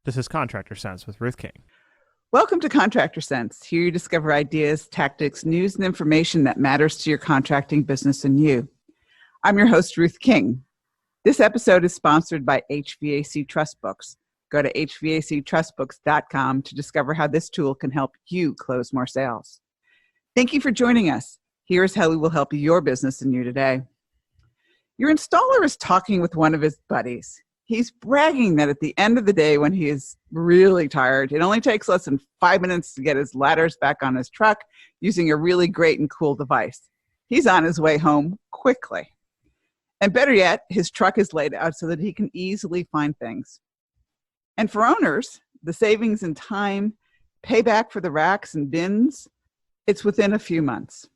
This is Contractor Sense with Ruth King. Welcome to Contractor Sense. Here you discover ideas, tactics, news, and information that matters to your contracting business and you. I'm your host, Ruth King. This episode is sponsored by HVAC Trust Books. Go to hvactrustbooks.com to discover how this tool can help you close more sales. Thank you for joining us. Here's how we will help your business and you today. Your installer is talking with one of his buddies. He's bragging that at the end of the day, when he is really tired, it only takes less than 5 minutes to get his ladders back on his truck using a really great and cool device. He's on his way home quickly. And better yet, his truck is laid out so that he can easily find things. And for owners, the savings in time, payback for the racks and bins, it's within a few months.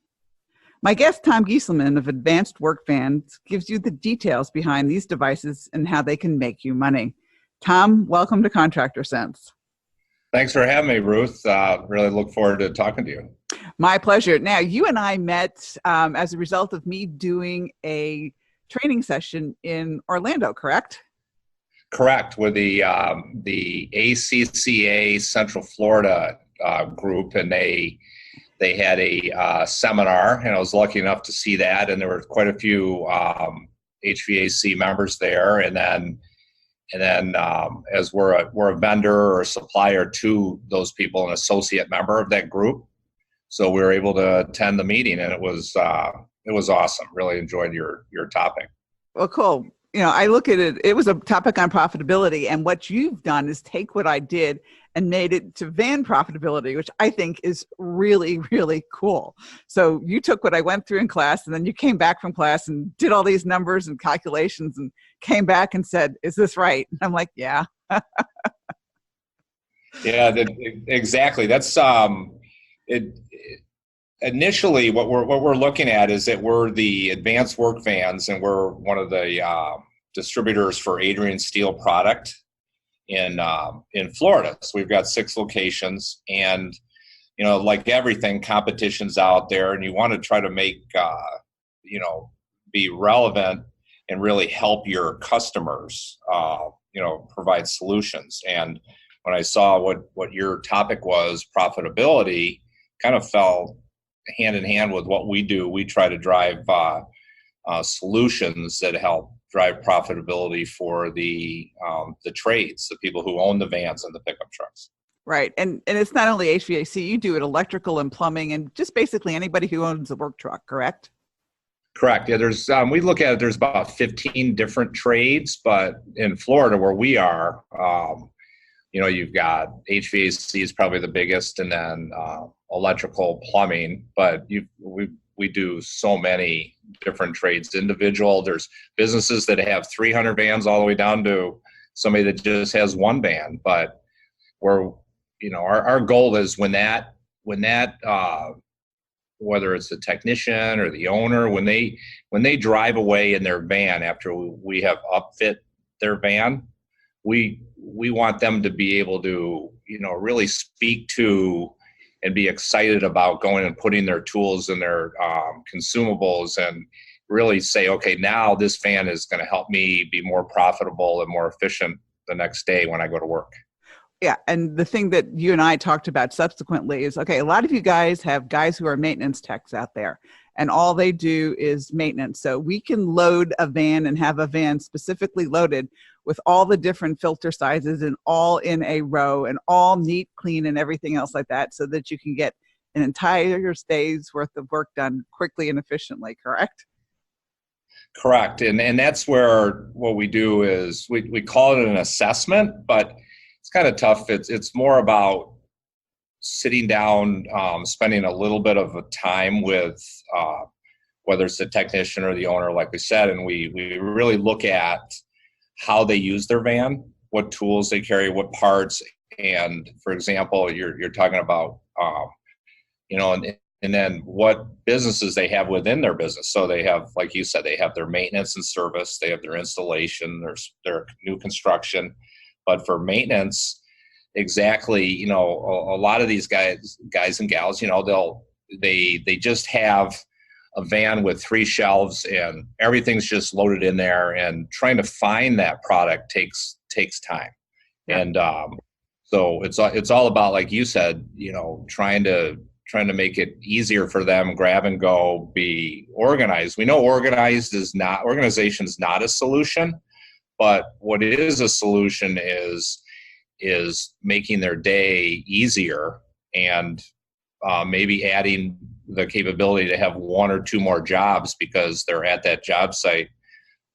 My guest, Tom Gieselman of Advanced Work Vans, gives you the details behind these devices and how they can make you money. Tom, welcome to Contractor Sense. Thanks for having me, Ruth. Really look forward to talking to you. My pleasure. Now, you and I met as a result of me doing a training session in Orlando, correct? Correct, with the ACCA Central Florida group, and they had a seminar, and I was lucky enough to see that, and there were quite a few HVAC members there, and then as we're a vendor or a supplier to those people, an associate member of that group, so we were able to attend the meeting, and it was awesome. Really enjoyed your topic. Well, cool. You know, I look at it, it was a topic on profitability, and what you've done is take what I did and made it to van profitability, which I think is really, really cool. So you took what I went through in class, and then you came back from class and did all these numbers and calculations and came back and said, is this right? And I'm like, yeah. Yeah, exactly. That's initially what we're looking at is that we're the Advanced Work Vans, and we're one of the distributors for Adrian Steel product in Florida. So we've got 6 locations, and you know, like everything, competition's out there, and you want to try to make be relevant and really help your customers provide solutions. And when I saw what your topic was, profitability, kind of fell hand in hand with what we do. We try to drive solutions that help drive profitability for the trades, the people who own the vans and the pickup trucks. Right. And it's not only HVAC, you do it electrical and plumbing and just basically anybody who owns a work truck, correct? Correct. Yeah, there's we look at it, there's about 15 different trades, but in Florida where we are, you've got HVAC is probably the biggest, and then electrical, plumbing, but we do so many different trades. Individual, there's businesses that have 300 vans all the way down to somebody that just has 1 van. But our goal is when that whether it's the technician or the owner, when they drive away in their van after we have upfit their van, we want them to be able to really speak to and be excited about going and putting their tools and their consumables and really say, okay, now this van is going to help me be more profitable and more efficient the next day when I go to work. Yeah. And the thing that you and I talked about subsequently is, okay, a lot of you guys have guys who are maintenance techs out there, and all they do is maintenance. So we can load a van and have a van specifically loaded with all the different filter sizes and all in a row and all neat, clean, and everything else like that, so that you can get an entire day's worth of work done quickly and efficiently, correct? Correct. And that's where what we do is we call it an assessment, but it's kind of tough. It's more about sitting down, spending a little bit of a time with whether it's the technician or the owner, like we said, and we really look at how they use their van, what tools they carry, what parts, and for example, you're talking about and then what businesses they have within their business. So they have, like you said, they have their maintenance and service, they have their installation, their new construction. But for maintenance, exactly, a lot of these guys and gals, they just have a van with 3 shelves and everything's just loaded in there, and trying to find that product takes time. And so it's all about, like you said, trying to make it easier for them, grab and go, be organized. We know organization is not a solution, but what is a solution is making their day easier, and maybe adding the capability to have one or two more jobs because they're at that job site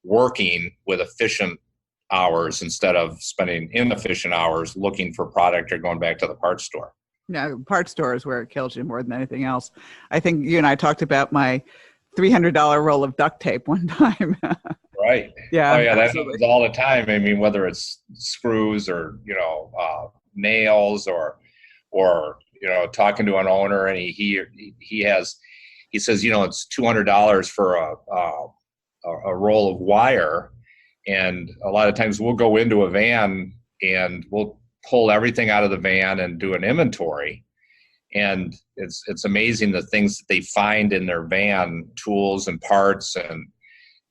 working with efficient hours instead of spending inefficient hours looking for product or going back to the parts store. No, parts store is where it kills you more than anything else. I think you and I talked about my $300 roll of duct tape one time. Right. Yeah. Oh, yeah. That absolutely. happens all the time. I mean, whether it's screws or, nails or, talking to an owner, and he says, it's $200 for a roll of wire. And a lot of times we'll go into a van and we'll pull everything out of the van and do an inventory. And it's amazing the things that they find in their van, tools and parts,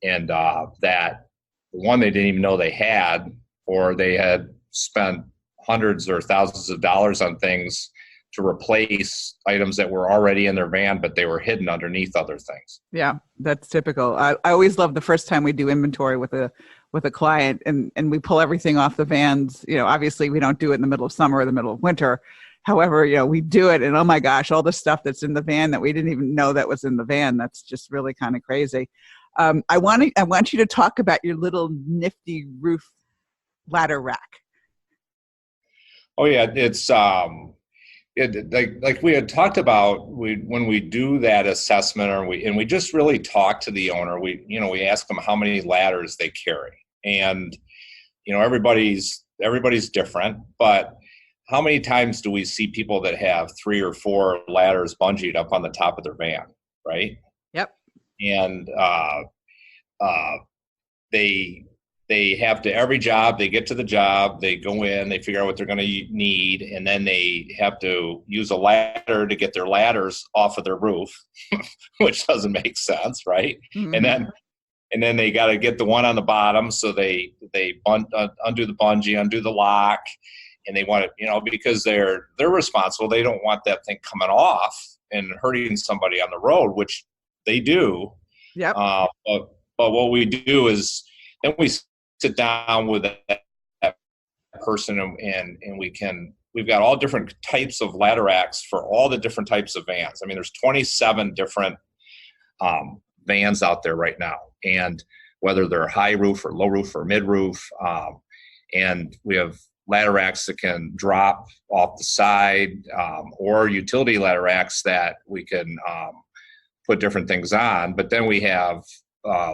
and that one they didn't even know they had, or they had spent hundreds or thousands of dollars on things to replace items that were already in their van, but they were hidden underneath other things. Yeah, that's typical. I always love the first time we do inventory with a client and we pull everything off the vans. Obviously we don't do it in the middle of summer or the middle of winter. However, we do it, and oh my gosh, all the stuff that's in the van that we didn't even know that was in the van. That's just really kind of crazy. I want you to talk about your little nifty roof ladder rack. Oh yeah, it's like we had talked about, when we do that assessment, we just really talk to the owner. We ask them how many ladders they carry, and everybody's different, but how many times do we see people that have 3 or 4 ladders bungeed up on the top of their van, right? Yep. And they have to, every job, they get to the job, they go in, they figure out what they're going to need, and then they have to use a ladder to get their ladders off of their roof, which doesn't make sense, right? Mm-hmm. And then they got to get the one on the bottom, so they undo the bungee, undo the lock, and they want it, because they're responsible. They don't want that thing coming off and hurting somebody on the road, which they do. Yep. But what we do is then we sit down with that person, and we've got all different types of ladder racks for all the different types of vans. I mean, there's 27 different vans out there right now, and whether they're high roof or low roof or mid roof, and we have ladder racks that can drop off the side, or utility ladder racks that we can put different things on. But then we have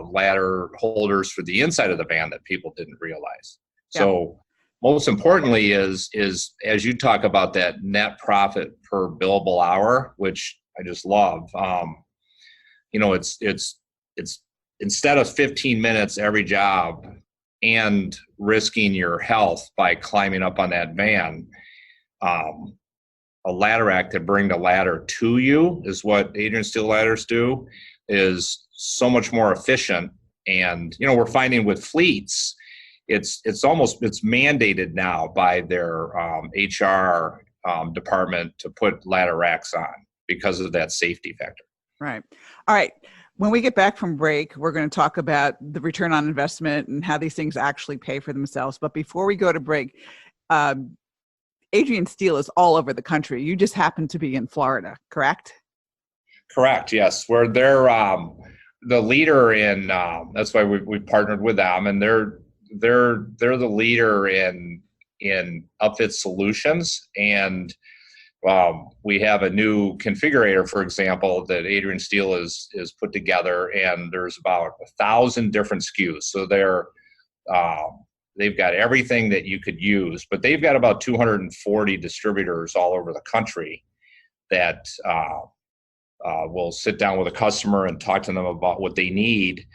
ladder holders for the inside of the van that people didn't realize. Yeah. So most importantly is as you talk about that net profit per billable hour, which I just love. It's instead of 15 minutes every job and risking your health by climbing up on that van, a ladder rack to bring the ladder to you is what Adrian Steel ladders do, is so much more efficient. And we're finding with fleets, it's mandated now by their HR department to put ladder racks on because of that safety factor. Right. All right. When we get back from break, we're going to talk about the return on investment and how these things actually pay for themselves. But before we go to break, Adrian Steel is all over the country. You just happen to be in Florida, correct? Correct. Yes, we're the leader in. That's why we partnered with them, and they're the leader in upfit solutions. And we have a new configurator, for example, that Adrian Steel is put together, and there's about 1,000 different SKUs. So they've got everything that you could use, but they've got about 240 distributors all over the country that will sit down with a customer and talk to them about what they need.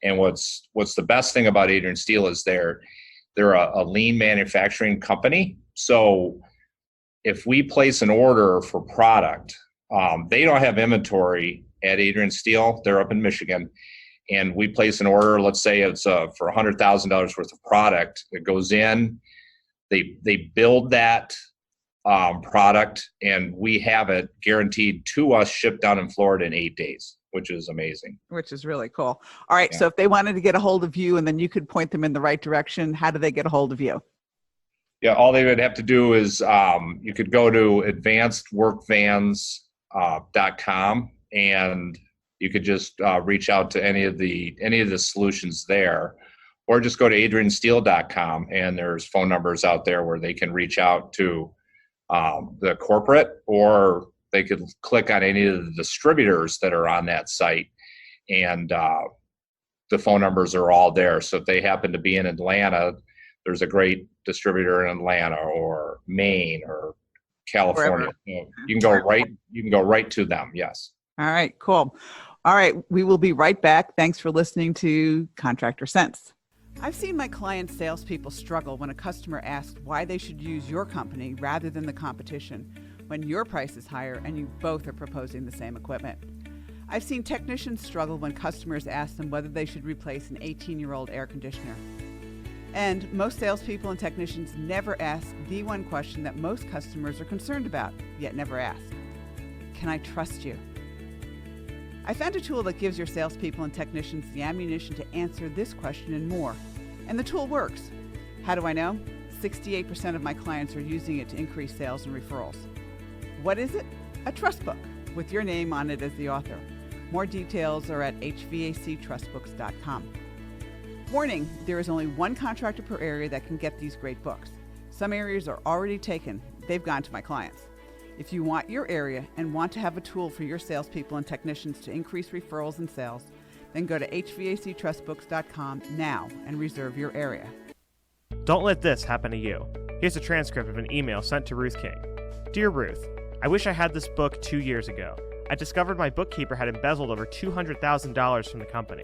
And what's the best thing about Adrian Steel is they're a lean manufacturing company. So if we place an order for product, they don't have inventory at Adrian Steel. They're up in Michigan. And we place an order, let's say it's for $100,000 worth of product. It goes in, they build that product, and we have it guaranteed to us, shipped down in Florida in 8 days, which is amazing. Which is really cool. All right. Yeah. So if they wanted to get a hold of you and then you could point them in the right direction, how do they get a hold of you? Yeah, all they would have to do is you could go to advancedworkvans.com, and you could just reach out to any of the solutions there, or just go to adriansteel.com, and there's phone numbers out there where they can reach out to the corporate, or they could click on any of the distributors that are on that site, and the phone numbers are all there. So if they happen to be in Atlanta, there's a great distributor in Atlanta or Maine or California. You can go right to them. Yes. All right, cool. All right, we will be right back. Thanks for listening to Contractor Sense. I've seen my clients' salespeople struggle when a customer asks why they should use your company rather than the competition when your price is higher and you both are proposing the same equipment. I've seen technicians struggle when customers ask them whether they should replace an 18-year-old air conditioner. And most salespeople and technicians never ask the one question that most customers are concerned about, yet never ask. Can I trust you? I found a tool that gives your salespeople and technicians the ammunition to answer this question and more. And the tool works. How do I know? 68% of my clients are using it to increase sales and referrals. What is it? A trust book with your name on it as the author. More details are at hvactrustbooks.com. Warning, there is only one contractor per area that can get these great books. Some areas are already taken. They've gone to my clients. If you want your area and want to have a tool for your salespeople and technicians to increase referrals and sales, then go to hvactrustbooks.com now and reserve your area. Don't let this happen to you. Here's a transcript of an email sent to Ruth King. Dear Ruth, I wish I had this book 2 years ago. I discovered my bookkeeper had embezzled over $200,000 from the company.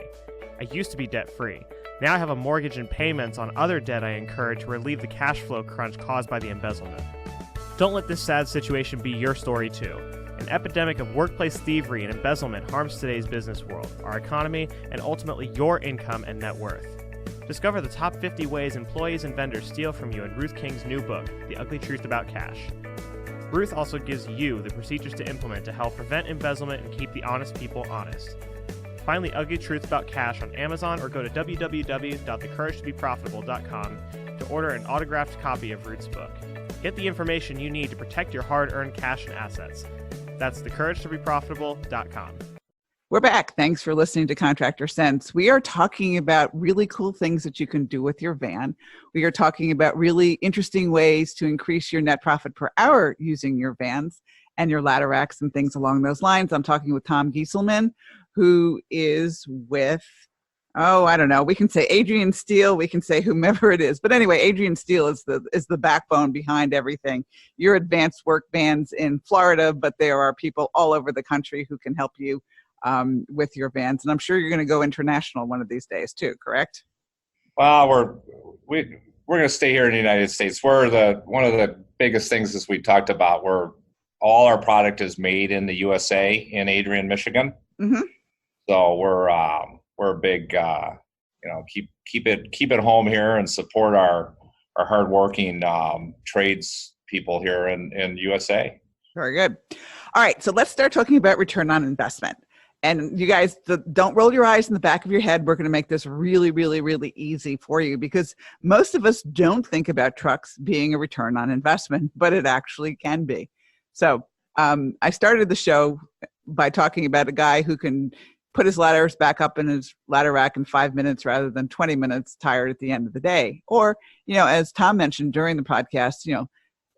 I used to be debt-free. Now I have a mortgage and payments on other debt I incurred to relieve the cash flow crunch caused by the embezzlement. Don't let this sad situation be your story too. An epidemic of workplace thievery and embezzlement harms today's business world, our economy, and ultimately your income and net worth. Discover the top 50 ways employees and vendors steal from you in Ruth King's new book, The Ugly Truth About Cash. Ruth also gives you the procedures to implement to help prevent embezzlement and keep the honest people honest. Find The Ugly Truth About Cash on Amazon or go to www.thecouragetobeprofitable.com to order an autographed copy of Ruth's book. Get the information you need to protect your hard-earned cash and assets. That's thecouragetobeprofitable.com. We're back. Thanks for listening to Contractor Sense. We are talking about really cool things that you can do with your van. We are talking about really interesting ways to increase your net profit per hour using your vans and your ladder racks and things along those lines. I'm talking with Tom Gieselman, who is with, I don't know, we can say Adrian Steele, we can say whomever it is. But anyway, Adrian Steele is the backbone behind everything. You're Advanced Work Vans in Florida, but there are people all over the country who can help you with your vans. And I'm sure you're going to go international one of these days too, correct? Well, we're going to stay here in the United States. One of the biggest things, as we talked about, all our product is made in the USA in Adrian, Michigan. Mm-hmm. So we're a big, keep it home here and support our hardworking trades people here in USA. Very good. All right, so let's start talking about return on investment. And you guys, don't roll your eyes in the back of your head. We're going to make this really, really, really easy for you because most of us don't think about trucks being a return on investment, but it actually can be. So I started the show by talking about a guy who can put his ladders back up in his ladder rack in 5 minutes rather than 20 minutes tired at the end of the day. Or, as Tom mentioned during the podcast,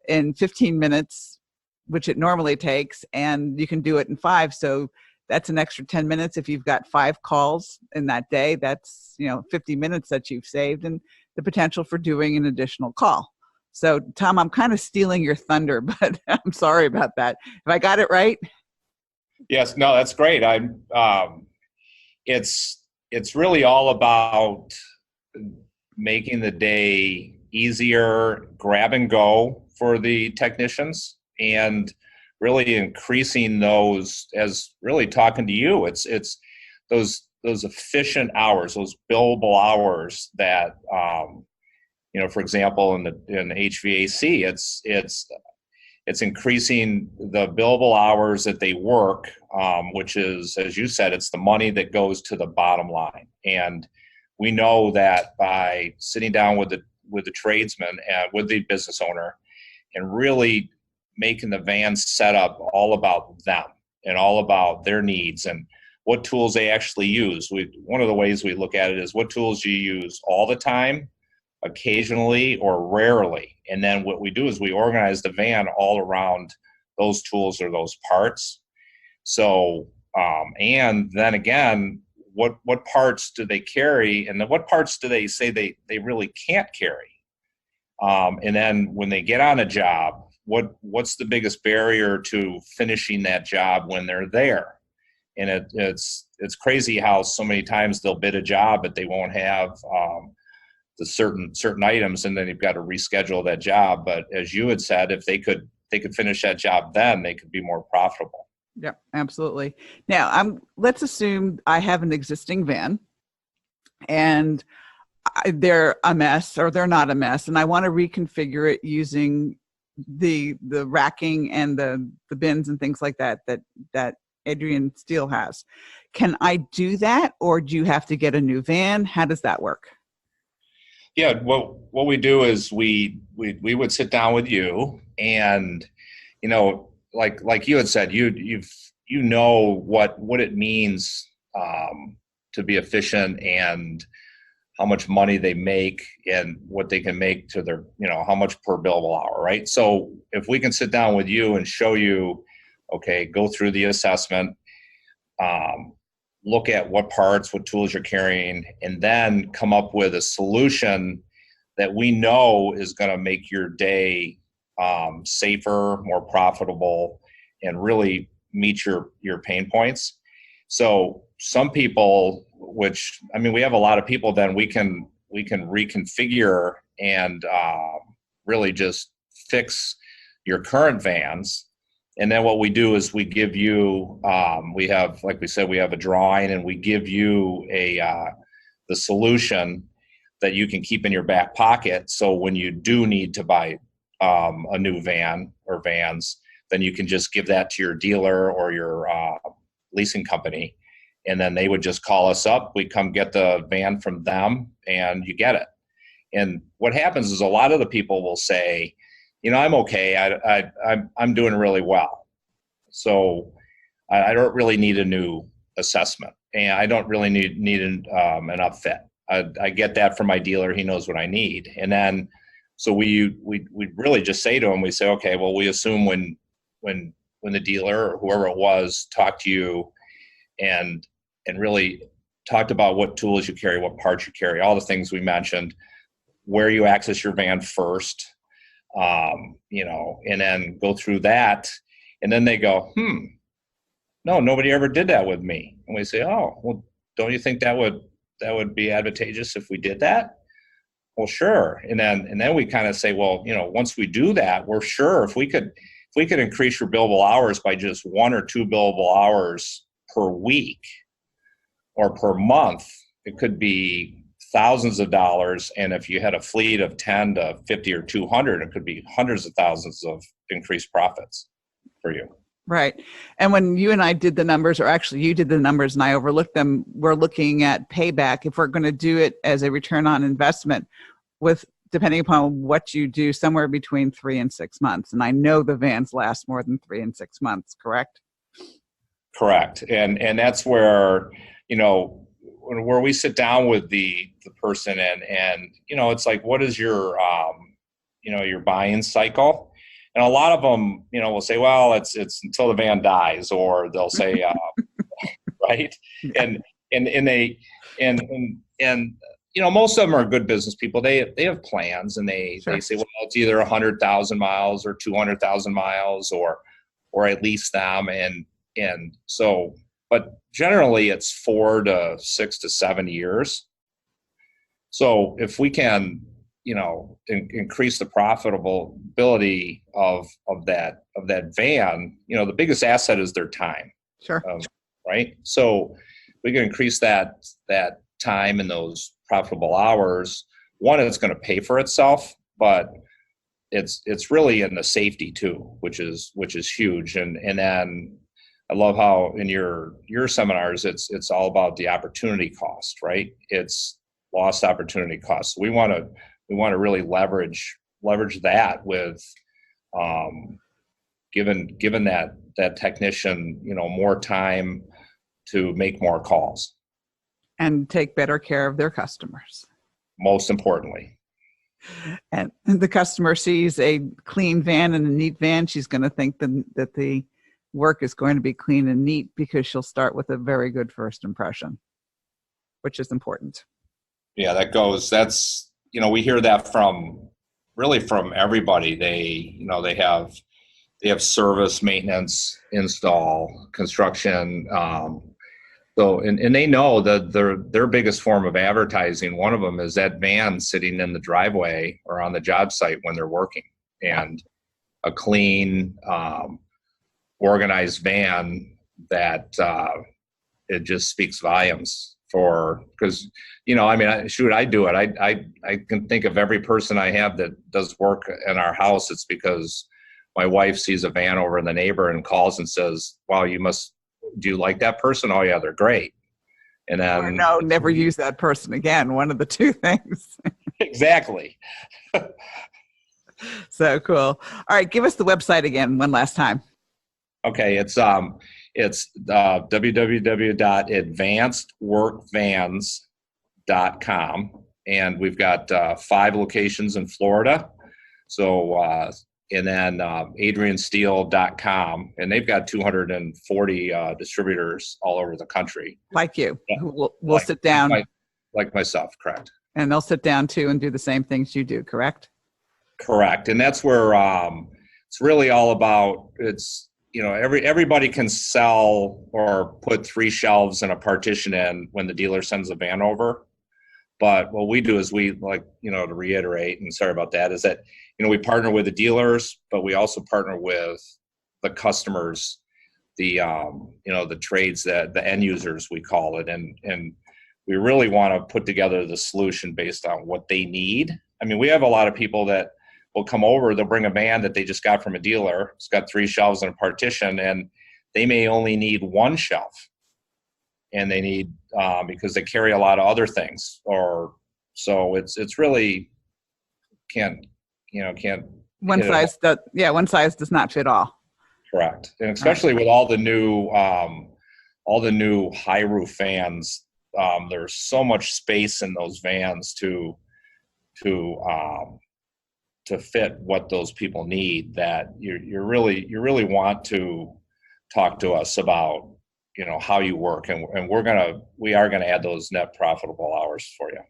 in 15 minutes, which it normally takes, and you can do it in 5. So that's an extra 10 minutes. If you've got 5 calls in that day, that's, 50 minutes that you've saved and the potential for doing an additional call. So Tom, I'm kind of stealing your thunder, but I'm sorry about that. Have I got it right? Yes, no, that's great. It's really all about making the day easier, grab and go for the technicians, and really increasing those, as really talking to you, it's those efficient hours, those billable hours that For example, in HVAC, it's increasing the billable hours that they work, which is, as you said, it's the money that goes to the bottom line. And we know that by sitting down with the tradesman and with the business owner and really making the van setup all about them and all about their needs and what tools they actually use. One of the ways we look at it is what tools do you use all the time, occasionally, or rarely. And then what we do is we organize the van all around those tools or those parts. So, and then again, what parts do they carry, and then what parts do they say they really can't carry? And then when they get on a job, what's the biggest barrier to finishing that job when they're there? And it's crazy how so many times they'll bid a job, but they won't have the certain items, and then you've got to reschedule that job. But as you had said, if they could finish that job, then they could be more profitable. Yeah, absolutely. Now, let's assume I have an existing van, and they're a mess or they're not a mess, and I want to reconfigure it using the racking and the bins and things like that Adrian Steele has. Can I do that, or do you have to get a new van? How does that work? Yeah, what we do is we would sit down with you, and like you had said, you know what it means to be efficient and how much money they make and what they can make to their, how much per billable hour, right? So if we can sit down with you and show you, okay, go through the assessment, look at what parts, what tools you're carrying, and then come up with a solution that we know is going to make your day safer, more profitable, and really meet your pain points. So some people, we have a lot of people, then we can reconfigure and really just fix your current vans. And then what we do is we give you, like we said, we have a drawing, and we give you the solution that you can keep in your back pocket. So when you do need to buy a new van or vans, then you can just give that to your dealer or your leasing company, and then they would just call us up. We come get the van from them, and you get it. And what happens is a lot of the people will say, I'm okay. I'm doing really well. So I don't really need a new assessment, and I don't really need an upfit. I get that from my dealer. He knows what I need. And then, so we really just say to him, we say, okay, well, we assume when the dealer or whoever it was talked to you and really talked about what tools you carry, what parts you carry, all the things we mentioned, where you access your van first, and then go through that. And then they go, no, nobody ever did that with me. And we say, oh, well, don't you think that would be advantageous if we did that? Well, sure. And then we kind of say, well, once we do that, we're sure if we could increase your billable hours by just 1 or 2 billable hours per week or per month, it could be thousands of dollars. And if you had a fleet of 10 to 50 or 200, it could be hundreds of thousands of increased profits for you. Right. And when you and I did the numbers, or actually you did the numbers and I overlooked them, we're looking at payback, if we're going to do it as a return on investment, with depending upon what you do, somewhere between 3 and 6 months. And I know the vans last more than 3 and 6 months, correct? Correct. And that's where, where we sit down with the person and it's like, what is your, your buy-in cycle? And a lot of them, will say, well, it's until the van dies, or they'll say, right. And most of them are good business people. They have plans, and they say, well, it's either 100,000 miles or 200,000 miles or at least them. And so, but generally it's 4 to 6 to 7 years. So if we can, increase the profitability of that van, the biggest asset is their time. Sure. Right. So we can increase that time and those profitable hours. one, it's going to pay for itself, but it's really in the safety too, which is huge. And then I love how in your seminars, it's all about the opportunity cost, right? It's lost opportunity cost. So we want to really leverage that with, given that technician, more time to make more calls. And take better care of their customers. Most importantly. And the customer sees a clean van and a neat van, she's going to think that the work is going to be clean and neat because she'll start with a very good first impression, which is important. Yeah, that's, we hear that from everybody. They have service, maintenance, install, construction. So, and they know that their biggest form of advertising, one of them is that van sitting in the driveway or on the job site when they're working, and a clean, organized van that it just speaks volumes for, because, I do it. I can think of every person I have that does work in our house. It's because my wife sees a van over in the neighbor and calls and says, wow, do you like that person? Oh yeah, they're great. And then or no, never use that person again. One of the two things. Exactly. So cool. All right, give us the website again one last time. Okay, it's www.advancedworkvans.com, and we've got 5 locations in Florida. So and then adriansteel.com, and they've got 240 distributors all over the country. Like you, who will sit down. Like myself, correct. And they'll sit down too and do the same things you do, correct? Correct. And that's where it's really all about, everybody can sell or put 3 shelves and a partition in when the dealer sends a van over. But what we do is to reiterate, and sorry about that, is that, we partner with the dealers, but we also partner with the customers, the trades, the end users, we call it. And we really want to put together the solution based on what they need. I mean, we have a lot of people that will come over, they'll bring a van that they just got from a dealer. It's got 3 shelves and a partition, and they may only need 1 shelf. And they need, because they carry a lot of other things, so it's really can't one size does not fit all. Correct. And especially with all the new high roof vans, there's so much space in those vans to fit what those people need, that you really want to talk to us about how you work, and we are gonna add those net profitable hours for you.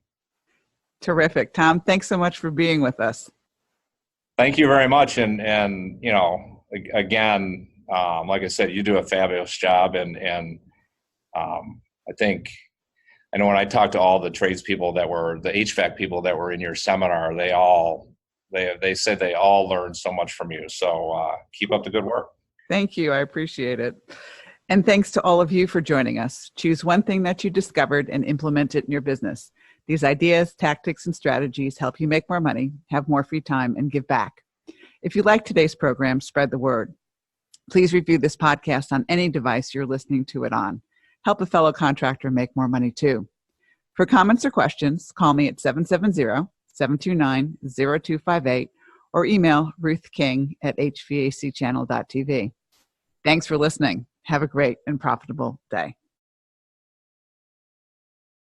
Terrific. Tom, thanks so much for being with us. Thank you very much. And again, like I said, you do a fabulous job. And I know when I talked to all the tradespeople that were the HVAC people that were in your seminar, they said they all learned so much from you. So keep up the good work. Thank you. I appreciate it. And thanks to all of you for joining us. Choose one thing that you discovered and implement it in your business. These ideas, tactics, and strategies help you make more money, have more free time, and give back. If you like today's program, spread the word. Please review this podcast on any device you're listening to it on. Help a fellow contractor make more money too. For comments or questions, call me at 770-729-0258 or email Ruth King at hvacchannel.tv. Thanks for listening. Have a great and profitable day.